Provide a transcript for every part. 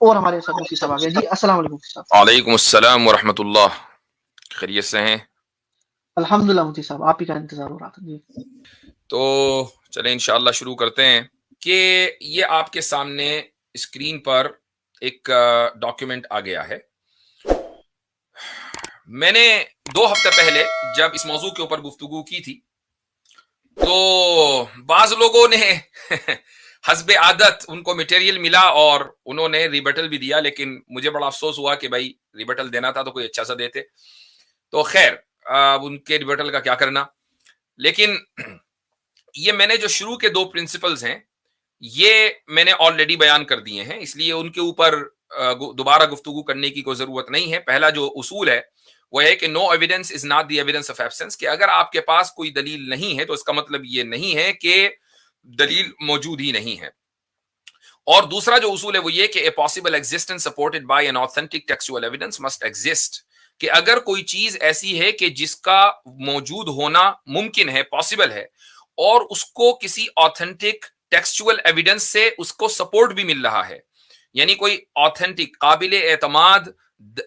और हमारे साथ मुफ्ती साहब आ गए। जी अस्सलाम वालेकुम मुफ्ती साहब। वालेकुम अस्सलाम व रहमतुल्लाह। खैरियत से हैं? अल्हम्दुलिल्लाह मुफ्ती साहब, आप ही का इंतजार हो रहा था। जी तो चलें इंशाअल्लाह शुरू करते हैं कि ये आपके सामने स्क्रीन पर एक डॉक्यूमेंट आ गया है। मैंने 2 हफ्ते पहले जब इस मौजू के ऊपर गुफ्तगू की थी तो बाज लोगों ने हस्बे आदत उनको मटेरियल मिला और उन्होंने रिबटल भी दिया, लेकिन मुझे बड़ा अफसोस हुआ कि भाई रिबटल देना था तो कोई अच्छा सा देते। तो खैर, उनके रिबटल का क्या करना। लेकिन ये मैंने जो शुरू के 2 प्रिंसिपल्स हैं ये मैंने ऑलरेडी बयान कर दिए हैं, इसलिए उनके ऊपर दोबारा गुफ्तगू करने की कोई जरूरत नहीं है। पहला जो उसूल है वो है कि no evidence is not the evidence of absence, कि अगर आपके पास कोई दलील नहीं है तो इसका मतलब ये नहीं है कि दलील मौजूद ही नहीं है। और दूसरा जो उसूल है वो ये कि a possible existence supported by an authentic textual evidence must exist, कि अगर कोई चीज ऐसी है कि जिसका मौजूद होना मुमकिन है, पॉसिबल है, और उसको किसी ऑथेंटिक टेक्सचुअल एविडेंस से उसको सपोर्ट भी मिल रहा है, यानी कोई ऑथेंटिक काबिल एतमाद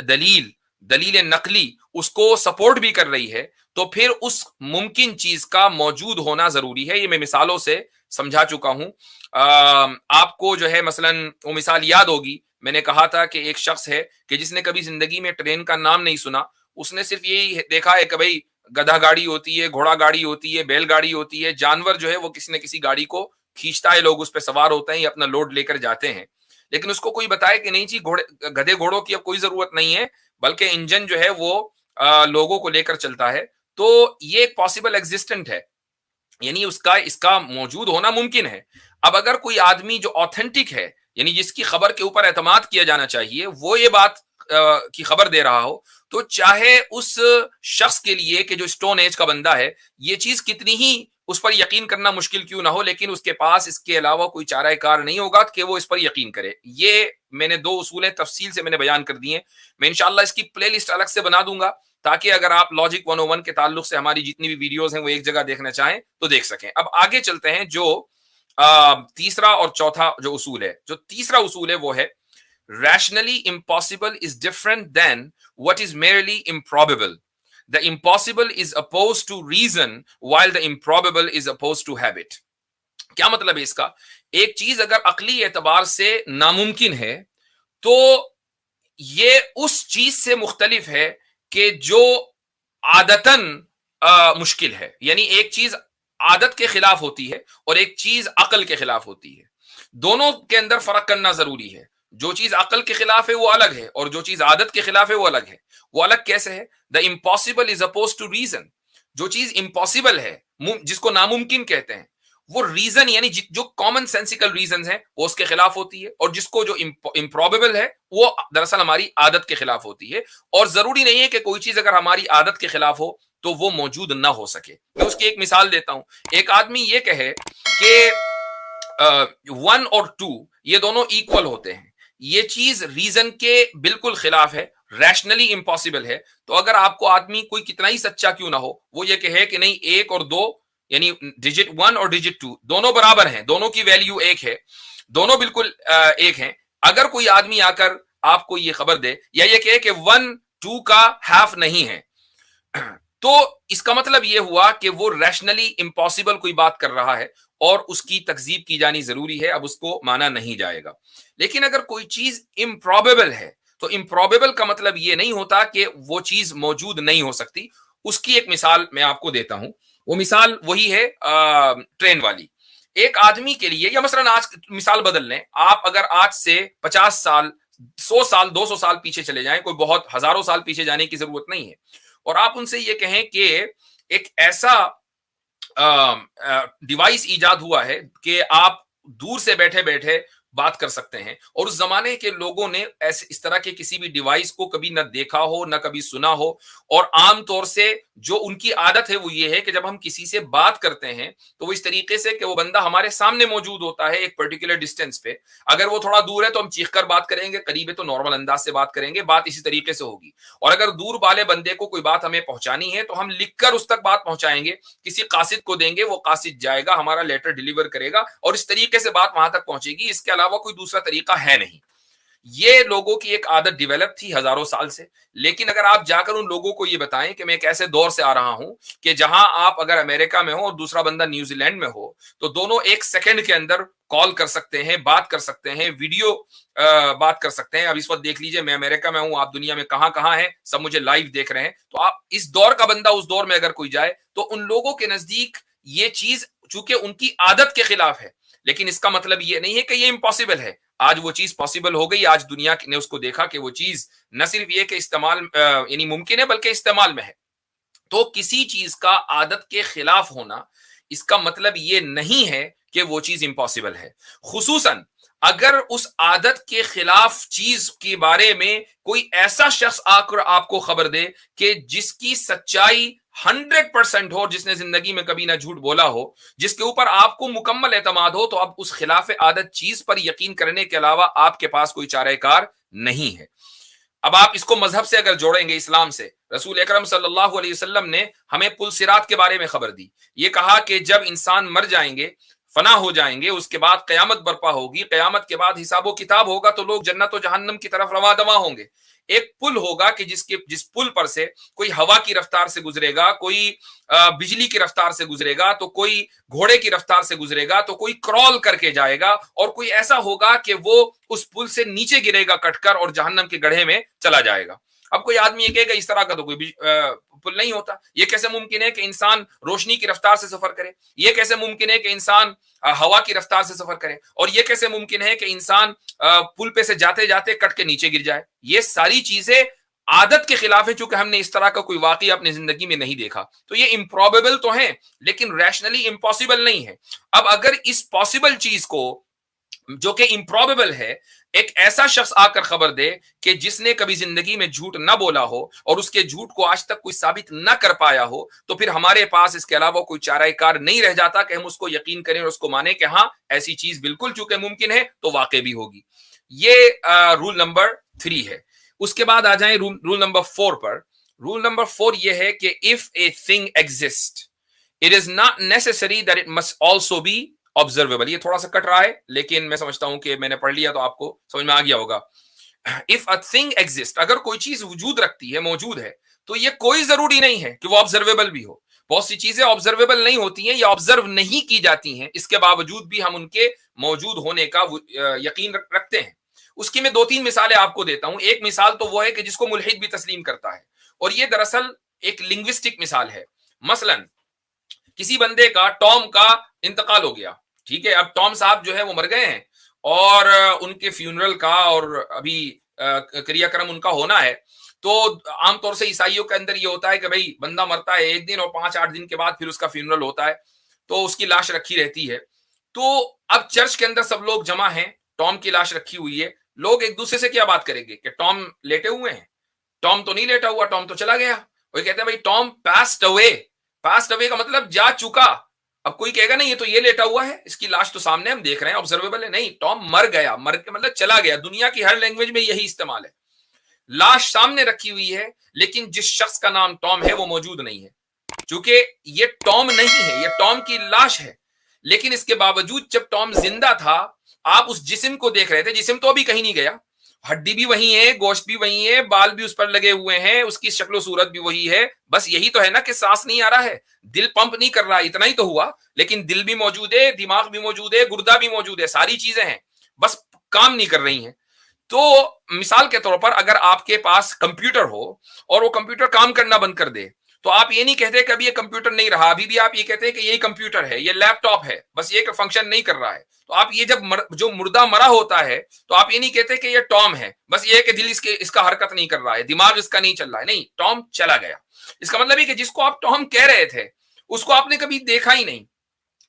दलील दलील नकली उसको सपोर्ट भी कर रही है, तो फिर उस मुमकिन चीज का मौजूद होना जरूरी है। ये मैं मिसालों से समझा चुका हूं। आपको जो है मसलन वो मिसाल याद होगी, मैंने कहा था कि एक शख्स है कि जिसने कभी जिंदगी में ट्रेन का नाम नहीं सुना, उसने सिर्फ यही देखा है कि भाई गधा गाड़ी होती है, घोड़ा गाड़ी होती है, बैलगाड़ी होती है, जानवर जो है वो किसी न किसी गाड़ी को खींचता है, लोग उस पर सवार होते हैं, अपना लोड लेकर जाते हैं। लेकिन उसको कोई बताए कि नहीं जी, घोड़े गधे घोड़ों की अब कोई जरूरत नहीं है, बल्कि इंजन जो है वो लोगों को लेकर चलता है। तो ये एक पॉसिबल एग्जिस्टेंट है, यानी उसका इसका मौजूद होना मुमकिन है। अब अगर कोई आदमी जो ऑथेंटिक है, यानी जिसकी खबर के ऊपर एतमाद किया जाना चाहिए, वो ये बात की खबर दे रहा हो, तो चाहे उस शख्स के लिए कि जो स्टोन एज का बंदा है, ये चीज कितनी ही उस पर यकीन करना मुश्किल क्यों ना हो, लेकिन उसके पास इसके अलावा कोई चारा कार नहीं होगा कि वो इस पर यकीन करे। ये मैंने 2 उसूलें तफसील से मैंने बयान कर दी हैं। मैं इंशाल्लाह इसकी प्लेलिस्ट अलग से बना दूंगा, ताकि अगर आप लॉजिक 101 के ताल्लुक से हमारी जितनी भी वीडियोस हैं वो एक जगह देखना चाहें तो देख सकें। अब आगे चलते हैं। जो तीसरा और चौथा जो उसूल है, जो तीसरा उसूल है वो है rationally impossible is different than what is merely improbable. The impossible is oppose to reason while the improbable is oppose to habit. क्या मतलब है इसका? एक चीज अगर अकली एतबार से नामुमकिन है तो ये उस चीज से मुख्तलिफ है कि जो आदतन मुश्किल है। यानी एक चीज आदत के खिलाफ होती है और एक चीज अकल के खिलाफ होती है। दोनों के अंदर फर्क करना जरूरी है। जो चीज अकल के खिलाफ है वो अलग है, और जो चीज आदत के खिलाफ है वो अलग है। वो अलग कैसे है? The impossible is oppose to reason. जो चीज इम्पॉसिबल है, जिसको नामुमकिन कहते हैं, वो रीजन यानी जो कॉमन सेंसिकल रीजन है वो उसके खिलाफ होती है, और जिसको जो इम्प्रॉबेबल है वो दरअसल हमारी आदत के खिलाफ होती है। और जरूरी नहीं है कि कोई चीज अगर हमारी आदत के खिलाफ हो तो वो मौजूद ना हो सके। मैं उसकी एक मिसाल देता हूं। एक आदमी ये कहे कि 1 और 2 ये दोनों इक्वल होते हैं, ये चीज रीजन के बिल्कुल खिलाफ है, रैशनली इम्पॉसिबल है। तो अगर आपको आदमी कोई कितना ही सच्चा क्यों ना हो, वो ये कहे कि नहीं 1 और 2 यानी डिजिट 1 और डिजिट 2 दोनों बराबर हैं, दोनों की वैल्यू एक है, दोनों बिल्कुल एक हैं। अगर कोई आदमी आकर आपको ये खबर दे या ये कहे कि 1 2 का हाफ नहीं है, तो इसका मतलब यह हुआ कि वो रैशनली इम्पॉसिबल कोई बात कर रहा है और उसकी तकजीब की जानी जरूरी है, अब उसको माना नहीं जाएगा। लेकिन अगर कोई चीज इम्प्रॉबेबल है तो इम्प्रॉबेबल का मतलब यह नहीं होता कि वो चीज मौजूद नहीं हो सकती। उसकी एक मिसाल मैं आपको देता हूं। वो मिसाल वही है ट्रेन वाली। एक आदमी के लिए, या मसलन आज मिसाल बदल लें, आप अगर आज से 50 साल 100 साल 200 साल पीछे चले जाएं, कोई बहुत हजारों साल पीछे जाने की जरूरत नहीं है, और आप उनसे ये कहें कि एक ऐसा डिवाइस ईजाद हुआ है कि आप दूर से बैठे बैठे बात कर सकते हैं, और उस जमाने के लोगों ने ऐसे इस तरह के किसी भी डिवाइस को कभी न देखा हो न कभी सुना हो। और आम तौर से जो उनकी आदत है वो ये है कि जब हम किसी से बात करते हैं तो वो इस तरीके से कि वो बंदा हमारे सामने मौजूद होता है एक पर्टिकुलर डिस्टेंस पे। अगर वो थोड़ा दूर है तो हम चीख कर बात करेंगे, करीब है तो नॉर्मल अंदाज से बात करेंगे, बात इसी तरीके से होगी। और अगर दूर वाले बंदे को कोई बात हमें पहुंचानी है तो हम लिखकर उस तक बात पहुंचाएंगे, किसी कासिद को देंगे, वो कासिद जाएगा, हमारा लेटर डिलीवर करेगा, और इस तरीके से बात वहां तक पहुंचेगी। इसके अलावा कोई दूसरा तरीका है नहीं। ये लोगों की एक आदत डेवलप थी हजारों साल से। लेकिन अगर आप जाकर उन लोगों को ये बताएं कि मैं एक ऐसे दौर से आ रहा हूं कि जहां आप अगर अमेरिका में हो और दूसरा बंदा न्यूजीलैंड में हो, तो दोनों एक सेकंड के अंदर कॉल कर सकते हैं, बात कर सकते हैं, वीडियो बात कर सकते हैं। अब इस वक्त देख लीजिए, मैं अमेरिका में हूं, आप दुनिया में कहां कहां हैं, सब मुझे लाइव देख रहे हैं। तो आप इस दौर का बंदा उस दौर में अगर कोई जाए, तो उन लोगों के नजदीक ये चीज चूंकि उनकी आदत के खिलाफ है, लेकिन इसका मतलब ये नहीं है कि ये इम्पॉसिबल है। आज वो चीज पॉसिबल हो गई, आज दुनिया ने उसको देखा कि वो चीज न सिर्फ ये कि इस्तेमाल यानी मुमकिन है, बल्कि इस्तेमाल में है। तो किसी चीज का आदत के खिलाफ होना, इसका मतलब ये नहीं है कि वो चीज इम्पॉसिबल है। खुसूसन अगर उस आदत के खिलाफ चीज के बारे में कोई ऐसा शख्स आकर आपको खबर दे कि जिसकी सच्चाई 100% हो, जिसने जिंदगी में कभी ना झूठ बोला हो, जिसके ऊपर आपको मुकम्मल एतमाद हो, तो अब उस खिलाफ आदत चीज पर यकीन करने के अलावा आपके पास कोई चाराकार नहीं है। अब आप इसको मजहब से अगर जोड़ेंगे, इस्लाम से, रसूल अकरम सल्लल्लाहु अलैहि वसल्लम ने हमें पुल सिरात के बारे में खबर दी। ये कहा कि जब इंसान मर जाएंगे, फना हो जाएंगे, उसके बाद कयामत बर्पा होगी, कयामत के बाद हिसाबो किताब होगा, तो लोग जन्नत और जहन्नम की तरफ रवा दवा होंगे। एक पुल होगा कि जिस पुल पर से कोई हवा की रफ्तार से गुजरेगा, कोई बिजली की रफ्तार से गुजरेगा, तो कोई घोड़े की रफ्तार से गुजरेगा, तो कोई क्रॉल करके जाएगा, और कोई ऐसा होगा कि वो उस पुल से नीचे गिरेगा कटकर और जहन्नम के गड्ढे में चला जाएगा। अब कोई आदमी ये कहेगा इस तरह का तो कोई पुल नहीं होता, ये कैसे मुमकिन है कि इंसान रोशनी की रफ्तार से सफर करे, ये कैसे मुमकिन है कि इंसान हवा की रफ्तार से सफर करे, और ये कैसे मुमकिन है कि इंसान पुल पे से जाते जाते कट के नीचे गिर जाए। ये सारी चीजें आदत के खिलाफ है, चूंकि हमने इस तरह का कोई वाकया अपनी जिंदगी में नहीं देखा। तो ये इम्प्रॉबेबल तो है, लेकिन रैशनली इम्पॉसिबल नहीं है। अब अगर इस पॉसिबल चीज को, जो कि इम्प्रॉबेबल है, एक ऐसा शख्स आकर खबर दे कि जिसने कभी जिंदगी में झूठ ना बोला हो और उसके झूठ को आज तक कोई साबित ना कर पाया हो, तो फिर हमारे पास इसके अलावा कोई चाराकार नहीं रह जाता कि हम उसको यकीन करें और उसको माने कि हाँ, ऐसी चीज बिल्कुल चूंकि मुमकिन है तो वाकई भी होगी। ये रूल नंबर 3 है। उसके बाद आ जाए रूल नंबर 4 पर। रूल नंबर 4 यह है कि if a thing exist, it is not necessary that it must also be observable. ये थोड़ा सा कट रहा है, लेकिन मैं समझता हूं कि मैंने पढ़ लिया तो आपको समझ में आ गया होगा। इफ अ थिंग एग्जिस्ट, अगर कोई चीज वजूद रखती है, मौजूद है, तो ये कोई जरूरी नहीं है कि वो ऑब्जर्वेबल भी हो। बहुत सी चीजें ऑब्जर्वेबल नहीं होती हैं या ऑब्जर्व नहीं की जाती हैं, इसके बावजूद भी हम उनके मौजूद होने का यकीन रखते हैं। उसकी मैं 2-3 मिसालें आपको देता हूं। एक मिसाल तो वो है कि जिसको मुल्हिद भी तस्लीम करता है, और ये दरअसल एक लिंग्विस्टिक मिसाल है। मसलन किसी बंदे का, टॉम का इंतकाल हो गया, ठीक है। अब टॉम साहब जो है वो मर गए हैं, और उनके फ्यूनरल का और अभी क्रियाक्रम उनका होना है। तो आमतौर से ईसाइयों के अंदर ये होता है कि भाई बंदा मरता है 1 दिन और 5-8 दिन के बाद फिर उसका फ्यूनरल होता है, तो उसकी लाश रखी रहती है। तो अब चर्च के अंदर सब लोग जमा हैं, टॉम की लाश रखी हुई है। लोग एक दूसरे से क्या बात करेंगे कि टॉम लेटे हुए हैं। टॉम तो नहीं लेटा हुआ, टॉम तो चला गया। वो कहते हैं भाई Tom passed away. Passed away का मतलब जा चुका। अब कोई कहेगा नहीं, ये तो ये लेटा हुआ है, इसकी लाश तो सामने हम देख रहे हैं, ऑब्जर्वेबल है। नहीं, टॉम मर गया। मर के मतलब चला गया। दुनिया की हर लैंग्वेज में यही इस्तेमाल है। लाश सामने रखी हुई है, लेकिन जिस शख्स का नाम टॉम है वो मौजूद नहीं है, क्योंकि ये टॉम नहीं है, ये टॉम की लाश है। लेकिन इसके बावजूद जब टॉम जिंदा था, आप उस जिस्म को देख रहे थे। जिस्म तो अभी कहीं नहीं गया, हड्डी भी वही है, गोश्त भी वही है, बाल भी उस पर लगे हुए हैं, उसकी शक्ल सूरत भी वही है। बस यही तो है ना कि सांस नहीं आ रहा है, दिल पंप नहीं कर रहा, इतना ही तो हुआ। लेकिन दिल भी मौजूद है, दिमाग भी मौजूद है, गुर्दा भी मौजूद है, सारी चीजें हैं, बस काम नहीं कर रही हैं। तो मिसाल के तौर पर अगर आपके पास कंप्यूटर हो और वो कंप्यूटर काम करना बंद कर दे, तो आप ये नहीं कहते कि अभी ये कंप्यूटर नहीं रहा, अभी भी आप ये कहते हैं कि यही कंप्यूटर है, ये लैपटॉप है, बस ये फंक्शन नहीं कर रहा है। तो आप ये जब जो मुर्दा मरा होता है, तो आप ये नहीं कहते कि ये टॉम है, बस ये कि दिल इसका हरकत नहीं कर रहा है, दिमाग इसका नहीं चल रहा है। नहीं, टॉम चला गया। इसका मतलब है कि जिसको आप टॉम कह रहे थे, उसको आपने कभी देखा ही नहीं।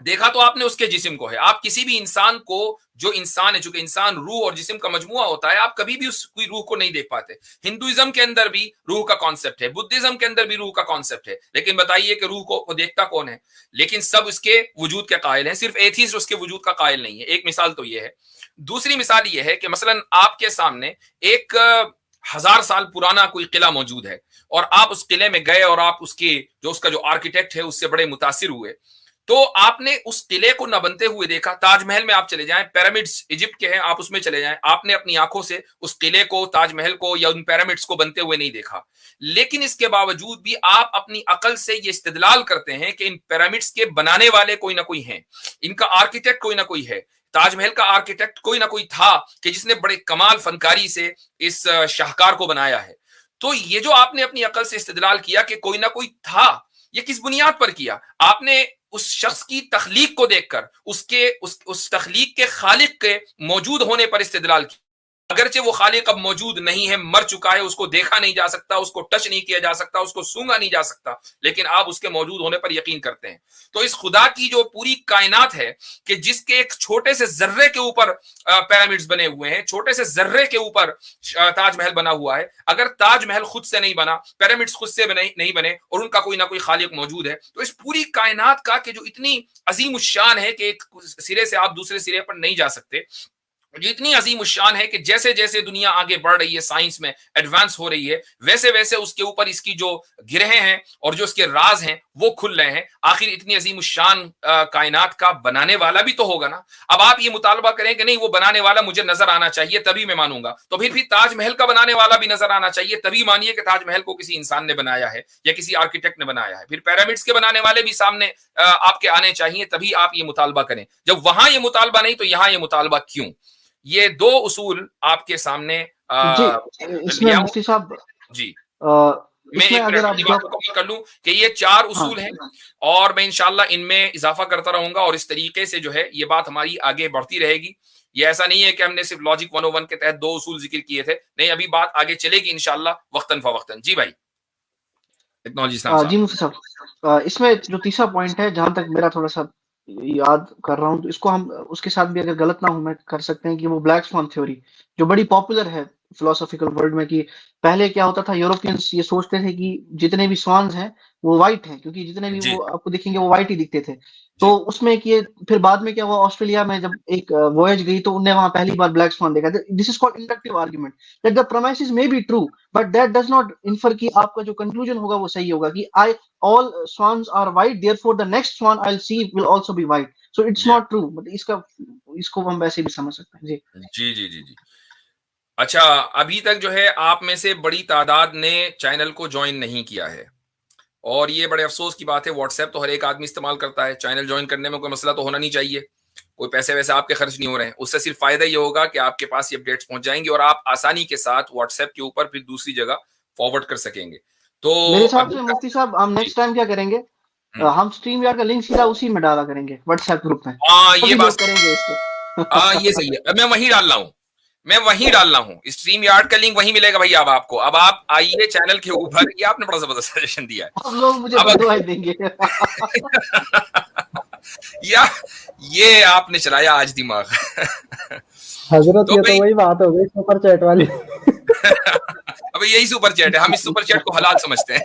देखा तो आपने उसके जिस्म को है। आप किसी भी इंसान को, जो इंसान है, चूंकि इंसान रूह और जिस्म का मजमुआ होता है, आप कभी भी उसकी रूह को नहीं देख पाते। हिंदुइज्म के अंदर भी रूह का कॉन्सेप्ट है, बुद्धिज्म के अंदर भी रूह का कॉन्सेप्ट है, लेकिन बताइए कि रूह को देखता कौन है? लेकिन सब उसके वजूद के कायल हैं, सिर्फ एथीस्ट उसके वजूद का कायल नहीं है। एक मिसाल तो यह है। दूसरी मिसाल यह है कि मसलन आपके सामने एक 1000 साल पुराना कोई किला मौजूद है, और आप उस किले में गए और आप उसकी जो उसका जो आर्किटेक्ट है उससे बड़े मुतासिर हुए। तो आपने उस किले को न बनते हुए देखा। ताजमहल में आप चले जाएं, पिरामिड्स इजिप्ट के हैं, आप उसमें चले जाएं, आपने अपनी आंखों से उस किले को, ताजमहल को या उन पिरामिड्स को बनते हुए नहीं देखा। लेकिन इसके बावजूद भी आप अपनी अकल से ये इस्तेदलाल करते हैं कि इन पिरामिड्स के बनाने वाले कोई ना कोई हैं, इनका आर्किटेक्ट कोई ना कोई है, ताजमहल का आर्किटेक्ट कोई ना कोई था कि जिसने बड़े कमाल फनकारी से इस शाहकार को बनाया है। तो ये जो आपने अपनी अकल से इस्तेदलाल किया कि कोई ना कोई था, ये किस बुनियाद पर किया? आपने उस शख्स की तखलीक को देखकर उस तखलीक के खालिक के मौजूद होने पर इस्तेदलाल किया। अगरचे वो खालिक अब मौजूद नहीं है, मर चुका है, उसको देखा नहीं जा सकता, उसको टच नहीं किया जा सकता, उसको सूंघा नहीं जा सकता, लेकिन आप उसके मौजूद होने पर यकीन करते हैं। तो इस खुदा की जो पूरी कायनात है कि जिसके एक छोटे से जर्रे के ऊपर पिरामिड्स बने हुए हैं, छोटे से जर्रे के ऊपर ताजमहल बना हुआ है, अगर ताजमहल खुद से नहीं बना, पिरामिड्स खुद से नहीं बने और उनका कोई ना कोई खालिक मौजूद है, तो इस पूरी कायनात का कि जो इतनी अजीम शान है कि एक सिरे से आप दूसरे सिरे पर नहीं जा सकते, जो इतनी अजीम शान है कि जैसे जैसे दुनिया आगे बढ़ रही है, साइंस में एडवांस हो रही है, वैसे वैसे उसके ऊपर इसकी जो गिरहें हैं और जो उसके राज हैं वो खुल रहे हैं। आखिर इतनी अजीम शान कायनात का बनाने वाला भी तो होगा ना। अब आप ये मुतालबा करें कि नहीं वो बनाने वाला मुझे नजर आना चाहिए तभी मैं मानूंगा, तो फिर ताजमहल का बनाने वाला भी नजर आना चाहिए तभी मानिए कि ताजमहल को किसी इंसान ने बनाया है या किसी आर्किटेक्ट ने बनाया है। फिर पिरामिड्स के बनाने वाले भी सामने आपके आने चाहिए, तभी आप ये मुतालबा करें। जब वहां ये मुतालबा नहीं तो यहां ये मुतालबा क्यों? ये दो उसूल आपके सामने जी, इसमें मुफ्ती साहब जी मैं इसमें एक अगर आप बात मुकम्मल कर लूं कि ये 4 उसूल हाँ, हैं और मैं इंशाल्लाह इनमें इजाफा करता रहूंगा और इस तरीके से जो है ये बात हमारी आगे बढ़ती रहेगी। ये ऐसा नहीं है कि हमने सिर्फ लॉजिक 101 के तहत 2 उसूल जिक्र किए थे, नहीं, अभी बात आगे चलेगी इंशाल्लाह वक्तन फवक्तन। जी भाई, टेक्नोलॉजी जी मुफ्ती साहब, इसमें जो तीसरा पॉइंट है, जहां तक मेरा थोड़ा सा याद कर रहा हूँ, तो इसको हम उसके साथ भी अगर गलत ना हो मैं कर सकते हैं कि वो ब्लैक स्वान थ्योरी जो बड़ी पॉपुलर है फिलोसॉफिकल वर्ल्ड में, कि पहले क्या होता था, यूरोपियंस ये सोचते थे कि जितने भी स्वान्स हैं वो वाइट हैं, क्योंकि जितने भी जी वो आपको दिखेंगे वो वाइट ही दिखते थे। तो जी उसमें कि फिर बाद में क्या हुआ, ऑस्ट्रेलिया में जब एक वॉयज गई तो उन्हें वहां पहली बार ब्लैक स्वान देखा। This is called inductive argument that the premises may be true but that does not infer कि आपका जो कंक्लूजन होगा वो सही होगा, कि आई all swans are white therefore the next swan I'll see will also be white, so it's ji not true, but इसको हम वैसे भी समझ सकते हैं। जी जी जी जी जी। अच्छा, अभी तक जो है आप में से बड़ी तादाद ने चैनल को ज्वाइन नहीं किया है और ये बड़े अफसोस की बात है। व्हाट्सएप तो हर एक आदमी इस्तेमाल करता है, चैनल ज्वाइन करने में कोई मसला तो होना नहीं चाहिए, कोई पैसे वैसे आपके खर्च नहीं हो रहे हैं। उससे सिर्फ फायदा ये होगा कि आपके पास ये अपडेट्स पहुंच जाएंगे और आप आसानी के साथ व्हाट्सएप के ऊपर फिर दूसरी जगह फॉरवर्ड कर सकेंगे। तो मेरे हिसाब अभी से तक मुफ्ती साहब हम नेक्स्ट टाइम क्या करेंगे, हम स्ट्रीम यार्ड का लिंक सीधा उसी में डाला करेंगे व्हाट्सएप ग्रुप में, हाँ ये सभी बात लोग करेंगे इसको। हाँ ये सही है, मैं वहीं डाल रहा हूँ, मैं वहीं डाल रहा हूँ, स्ट्रीम यार्ड का लिंक वहीं मिलेगा भैया अब आपको। अब आप आइए चैनल के ऊपर, ये आपने बड़ा जबरदस्त सजेशन दिया है। अब लोग मुझे अब बददुआएं देंगे। या ये आपने चलाया आज दिमाग। हजरत तो ये भाई तो वही बात हो गई सुपर चैट वाली। अब यही सुपर चैट है, हम इस सुपर चैट को हलाल समझते हैं।